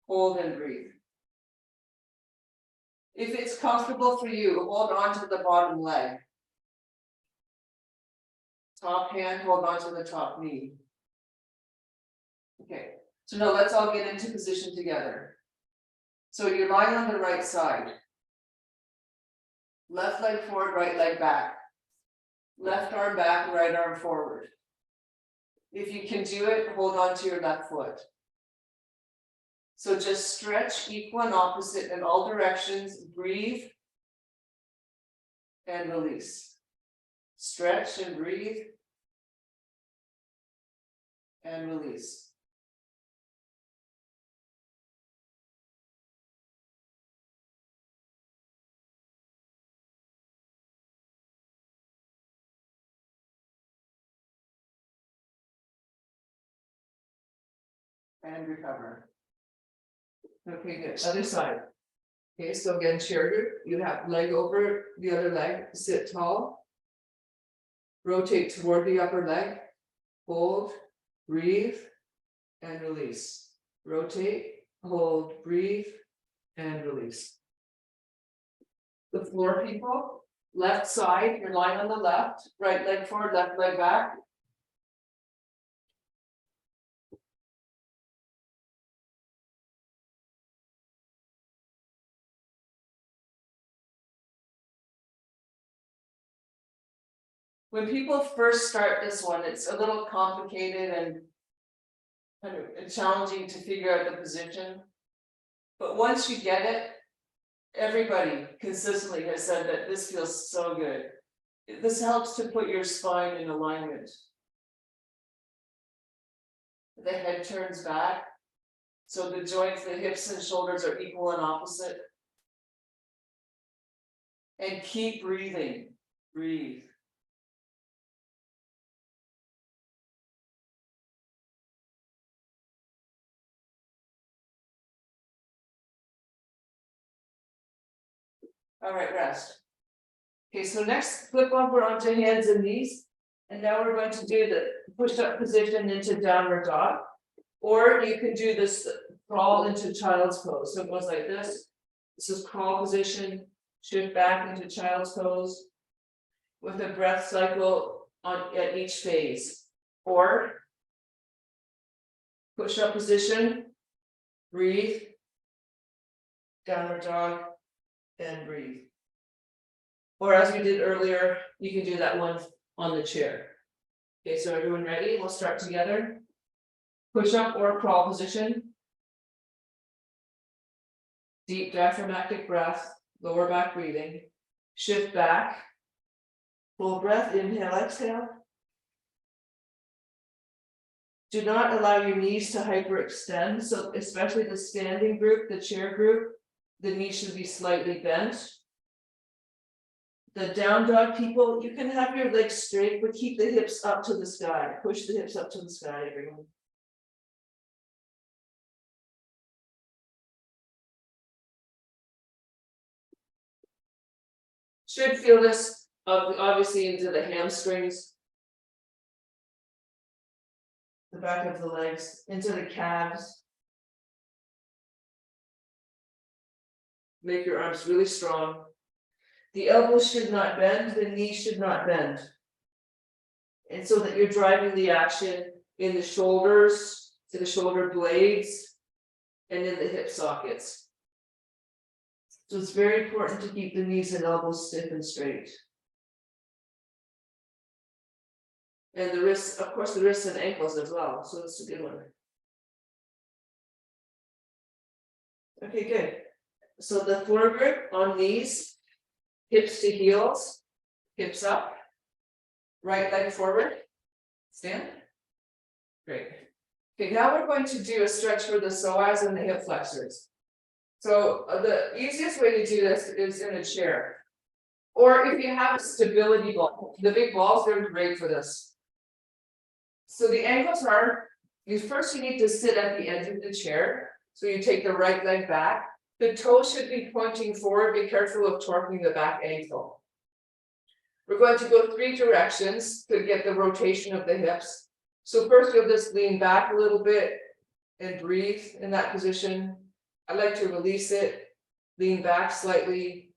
B: Hold and breathe. If it's comfortable for you, hold on to the bottom leg. Top hand, hold on to the top knee. Okay, so now let's all get into position together. So you're lying on the right side. Left leg forward, right leg back. Left arm back, right arm forward. If you can do it, hold on to your left foot. So just stretch equal and opposite in all directions, breathe and release. Stretch and breathe and release. And recover. Okay, good, other side. Okay, so again, chair grip, you have leg over the other leg, sit tall. Rotate toward the upper leg, hold, breathe, and release. Rotate, hold, breathe, and release. The floor people, left side, you're lying on the left, right leg forward, left leg back. When people first start this one, it's a little complicated and kind of challenging to figure out the position. But once you get it, everybody consistently has said that this feels so good. This helps to put your spine in alignment. The head turns back, so the joints, the hips and shoulders are equal and opposite. And keep breathing, breathe. All right, rest. Okay, so next flip over onto hands and knees. And now we're going to do the push-up position into downward dog. Or you can do this crawl into child's pose. So it goes like this. This is crawl position, shift back into child's pose with a breath cycle at each phase. Or push-up position, breathe, downward dog, and breathe. Or as we did earlier, you can do that one on the chair. Okay, so everyone ready? We'll start together. Push up or crawl position. Deep diaphragmatic breath, lower back breathing. Shift back. Full breath, inhale, exhale. Do not allow your knees to hyperextend. So especially the standing group, the chair group, the knees should be slightly bent. The down dog people, you can have your legs straight, but keep the hips up to the sky. Push the hips up to the sky, everyone. Should feel this obviously into the hamstrings, the back of the legs, into the calves. Make your arms really strong. The elbows should not bend, the knees should not bend. And so that you're driving the action in the shoulders, to the shoulder blades, and in the hip sockets. So it's very important to keep the knees and elbows stiff and straight. And the wrists, of course, the wrists and ankles as well. So it's a good one. Okay, good. So the floor grip on knees. Hips to heels, hips up, right leg forward, stand. Great. Okay, now we're going to do a stretch for the psoas and the hip flexors. So the easiest way to do this is in a chair. Or if you have a stability ball, the big balls, they're great for this. So the angles are, first you need to sit at the edge of the chair. So you take the right leg back. The toe should be pointing forward. Be careful of torquing the back ankle. We're going to go 3 directions to get the rotation of the hips. So first you'll just lean back a little bit and breathe in that position. I like to release it, lean back slightly,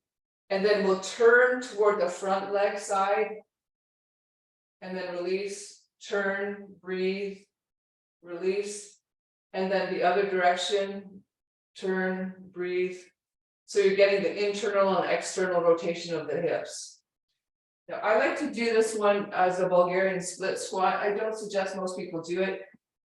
B: and then we'll turn toward the front leg side and then release, turn, breathe, release, and then the other direction. Turn, breathe. So you're getting the internal and external rotation of the hips. Now, I like to do this one as a Bulgarian split squat. I don't suggest most people do it,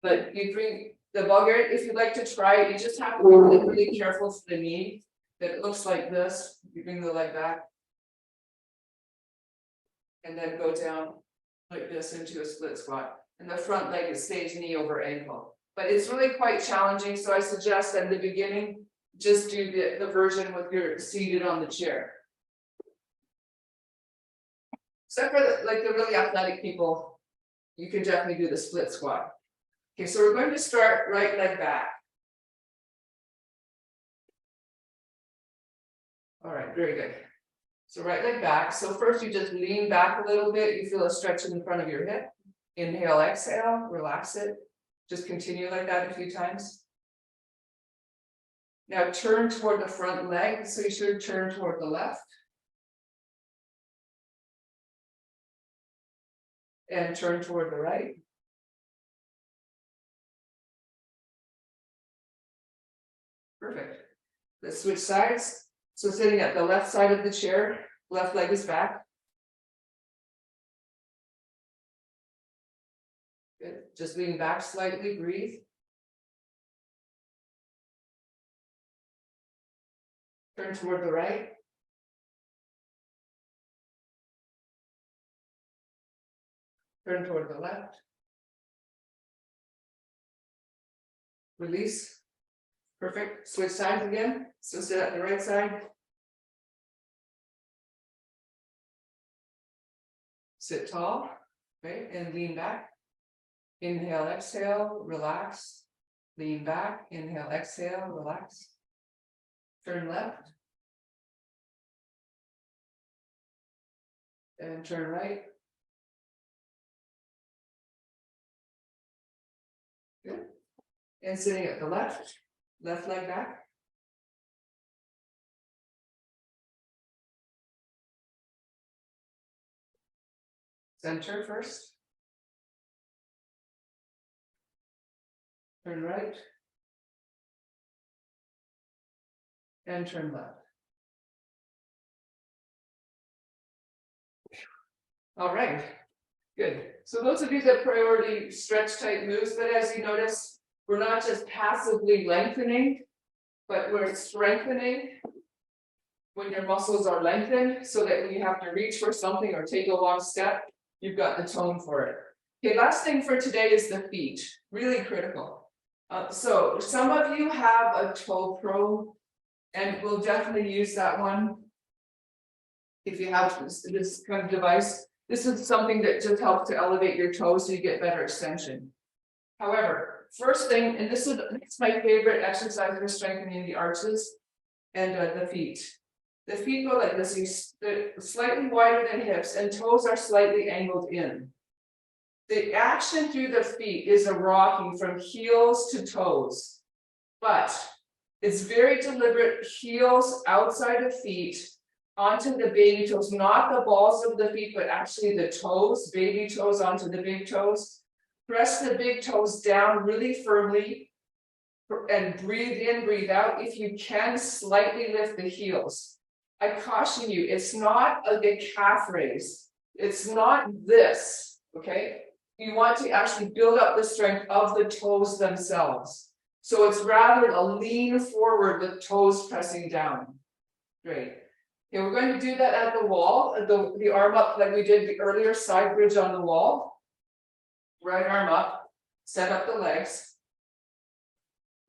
B: but you bring the Bulgarian, if you'd like to try it, you just have to be really, really careful for the knee. That it looks like this. You bring the leg back. And then go down like this into a split squat. And the front leg stays knee over ankle. But it's really quite challenging, so I suggest at the beginning, just do the version with your seated on the chair. Except for the really athletic people, you can definitely do the split squat.
A: Okay, so we're going to start right leg back. All right, very good. So right leg back. So first you just lean back a little bit. You feel a stretch in the front of your hip. Inhale, exhale, relax it. Just continue like that a few times. Now turn toward the front leg. So you should turn toward the left. And turn toward the right. Perfect. Let's switch sides. So sitting at the left side of the chair, left leg is back. Good. Just lean back slightly, breathe. Turn toward the right. Turn toward the left. Release. Perfect. Switch sides again. So sit at the right side. Sit tall, right? And lean back. Inhale, exhale, relax. Lean back. Inhale, exhale, relax. Turn left. And turn right. Good. And sitting at the left leg back. Center first. Turn right. And turn left. All right, good. So those of you that priority stretch type moves, but as you notice, we're not just passively lengthening, but we're strengthening when your muscles are lengthened, so that when you have to reach for something or take a long step, you've got the tone for it. Okay, last thing for today is the feet, really critical. So some of you have a toe pro, and we'll definitely use that one. If you have this kind of device, this is something that just helps to elevate your toes so you get better extension. However, first thing, and this is my favorite exercise for strengthening the arches and the feet. The feet go like this, they're slightly wider than hips, and toes are slightly angled in. The action through the feet is a rocking from heels to toes, but it's very deliberate, heels outside of feet, onto the baby toes, not the balls of the feet, but actually the toes, baby toes onto the big toes. Press the big toes down really firmly and breathe in, breathe out. If you can, slightly lift the heels. I caution you, it's not a calf raise. It's not this, okay? You want to actually build up the strength of the toes themselves. So it's rather a lean forward with toes pressing down. Great. Okay, we're going to do that at the wall, the arm up like we did the earlier side bridge on the wall. Right arm up, set up the legs.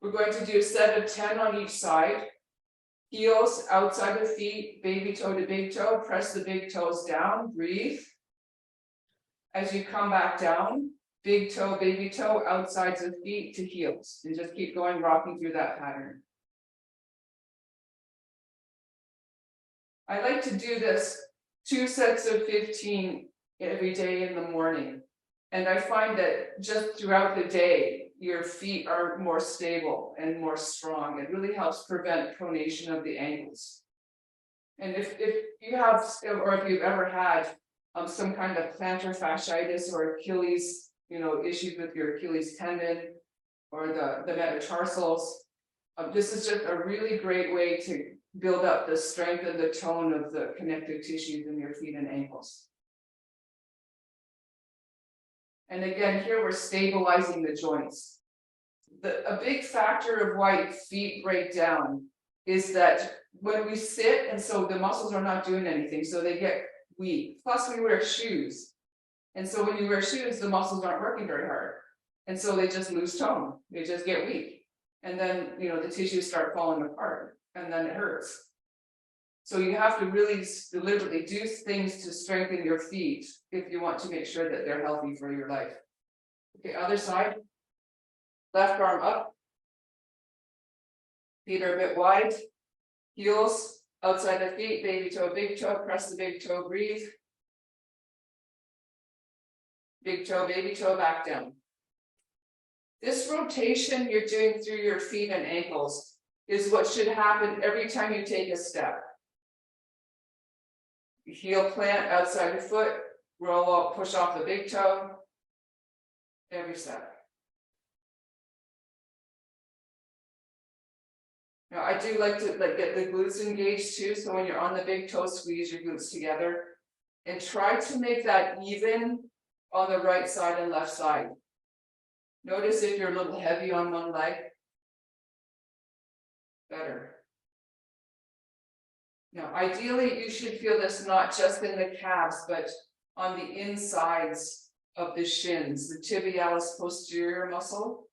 A: We're going to do a set of 10 on each side. Heels outside of feet, baby toe to big toe, press the big toes down, breathe. As you come back down, big toe, baby toe, outsides of feet to heels. And just keep going, rocking through that pattern. I like to do this 2 sets of 15 every day in the morning. And I find that just throughout the day, your feet are more stable and more strong. It really helps prevent pronation of the ankles. And if you have, or if you've ever had some kind of plantar fasciitis or Achilles, issues with your Achilles tendon or the metatarsals, this is just a really great way to build up the strength and the tone of the connective tissues in your feet and ankles. And again, here we're stabilizing the joints. A big factor of why feet break down is that when we sit, and so the muscles are not doing anything, so they get weak. Plus we wear shoes. And so when you wear shoes, the muscles aren't working very hard. And so they just lose tone. They just get weak. And then, the tissues start falling apart, and then it hurts. So you have to really deliberately do things to strengthen your feet if you want to make sure that they're healthy for your life. Okay, other side. Left arm up. Feet are a bit wide. Heels outside the feet, big toe, press the big toe, breathe. Big toe, baby toe, back down. This rotation you're doing through your feet and ankles is what should happen every time you take a step. Heel plant outside the foot, roll up, push off the big toe, every step. Now I do like to get the glutes engaged too, so when you're on the big toe, squeeze your glutes together and try to make that even on the right side and left side. Notice if you're a little heavy on one leg. Better. Now, ideally, you should feel this not just in the calves, but on the insides of the shins, the tibialis posterior muscle,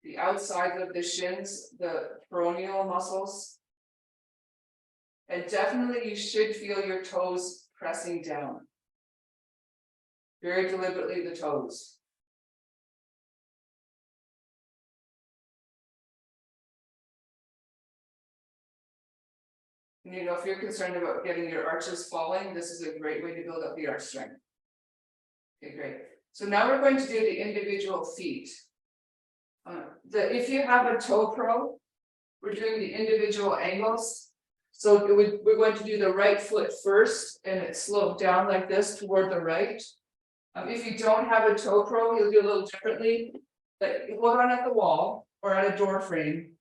A: the outsides of the shins, the peroneal muscles. And definitely you should feel your toes pressing down. Very deliberately, the toes. And you know, if you're concerned about getting your arches falling, this is a great way to build up the arch strength. Okay, great. So now we're going to do the individual feet. If you have a toe pro, we're doing the individual angles. So we're going to do the right foot first, and it sloped down like this toward the right. If you don't have a toe pro, you'll do a little differently. But hold on at the wall or at a door frame.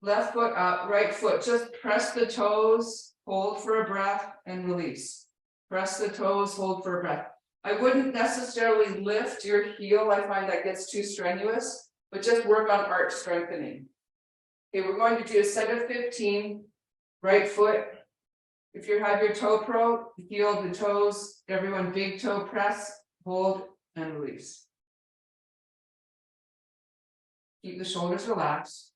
A: Left foot up, right foot, just press the toes, hold for a breath, and release. Press the toes, hold for a breath. I wouldn't necessarily lift your heel, I find that gets too strenuous, but just work on arch strengthening. Okay, we're going to do a set of 15, right foot. If you have your toe pro, heel the toes, everyone big toe press, hold, and release. Keep the shoulders relaxed.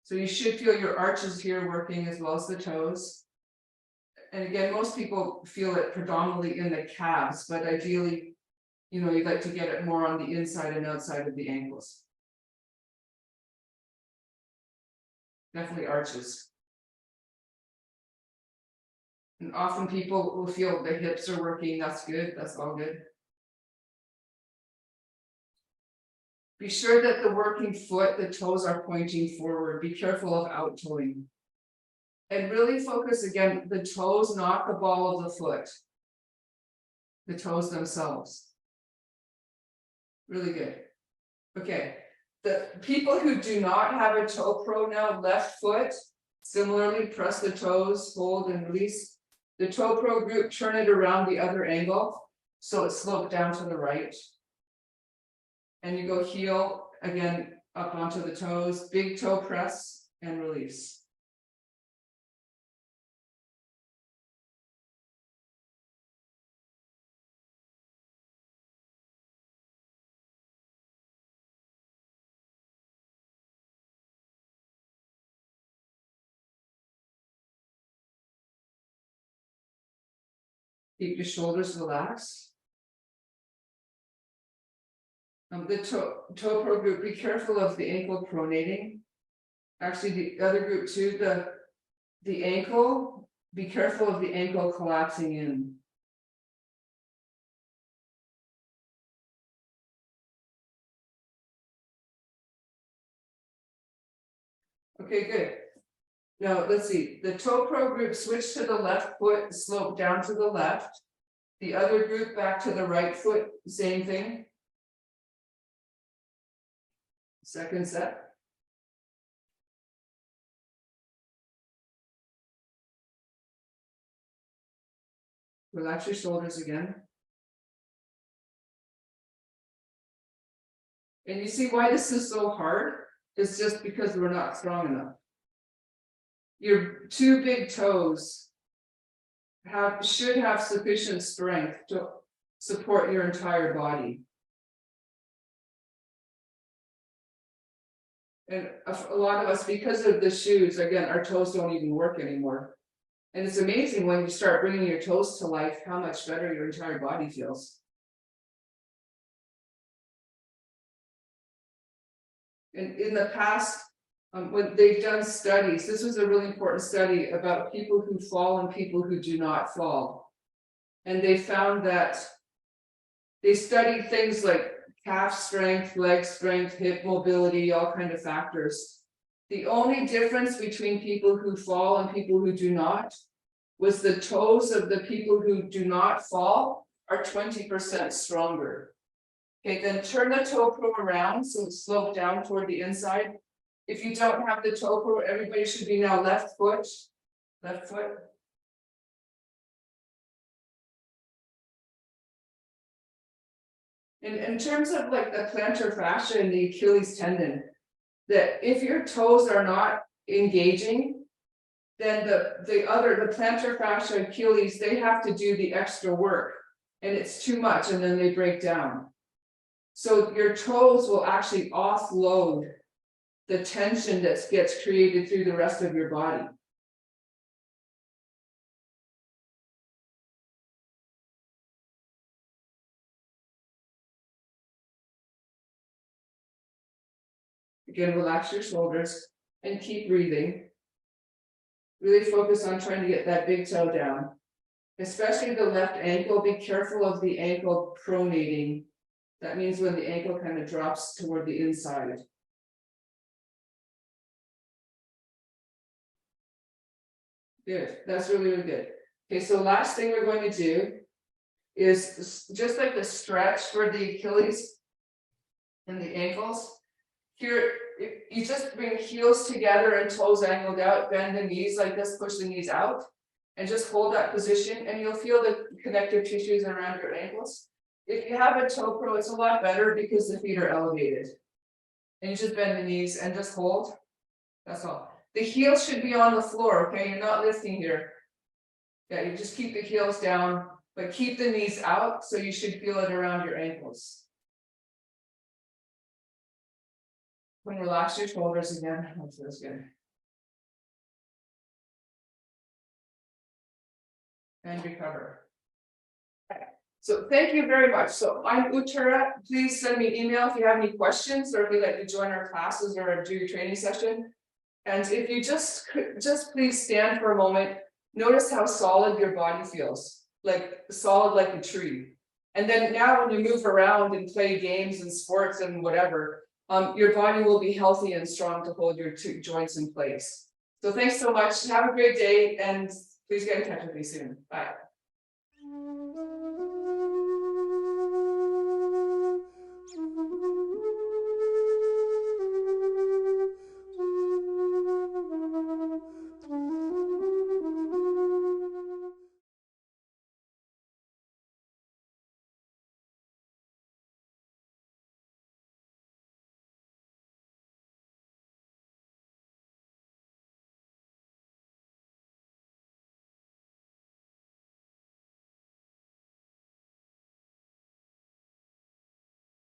A: So you should feel your arches here working as well as the toes. And again, most people feel it predominantly in the calves, but ideally, you know, you'd like to get it more on the inside and outside of the ankles. Definitely arches. And often people will feel the hips are working, that's good, that's all good. Be sure that the working foot, the toes are pointing forward. Be careful of out toeing. And really focus again, the toes, not the ball of the foot. The toes themselves. Really good. Okay. The people who do not have a toe pro now, left foot, similarly press the toes, hold and release. The toe pro group, turn it around the other angle, so it's sloped down to the right. And you go heel, again, up onto the toes, big toe press, and release. Keep your shoulders relaxed. The toe pro group, be careful of the ankle pronating. Actually, the other group too, the ankle, be careful of the ankle collapsing in. Okay, good. Now, let's see, the toe pro group switch to the left foot, slope down to the left. The other group back to the right foot, same thing. Second set. Relax your shoulders again. And you see why this is so hard? It's just because we're not strong enough. Your two big toes should have sufficient strength to support your entire body. And a lot of us, because of the shoes, again, our toes don't even work anymore. And it's amazing when you start bringing your toes to life, how much better your entire body feels. in the past, when they've done studies, this was a really important study about people who fall and people who do not fall. And they found that they studied things like calf strength, leg strength, hip mobility, all kind of factors. The only difference between people who fall and people who do not was the toes of the people who do not fall are 20% stronger. Okay, then turn the toe pro around so it's sloped down toward the inside. If you don't have the toe pro, everybody should be now left foot. Left foot. In terms of like the plantar fascia and the Achilles tendon, that if your toes are not engaging, then the plantar fascia Achilles, they have to do the extra work and it's too much and then they break down. So your toes will actually offload the tension that gets created through the rest of your body. Again, relax your shoulders and keep breathing. Really focus on trying to get that big toe down, especially the left ankle. Be careful of the ankle pronating. That means when the ankle kind of drops toward the inside. Good, that's really, really good. Okay, so last thing we're going to do is just like the stretch for the Achilles and the ankles. Here, you just bring heels together and toes angled out, bend the knees like this, push the knees out, and just hold that position, and you'll feel the connective tissues around your ankles. If you have a toe pro, it's a lot better because the feet are elevated. And you just bend the knees and just hold. That's all. The heels should be on the floor, okay? You're not lifting here. Yeah, you just keep the heels down, but keep the knees out, so you should feel it around your ankles. When relax your shoulders again, that feels good. And recover. Okay. So thank you very much. So I'm Uttara. Please send me an email if you have any questions or if you'd like to join our classes or do your training session. And if you just please stand for a moment, notice how solid your body feels, like solid like a tree. And then now when you move around and play games and sports and whatever, your body will be healthy and strong to hold your two joints in place. So thanks so much. Have a great day and please get in touch with me soon. Bye.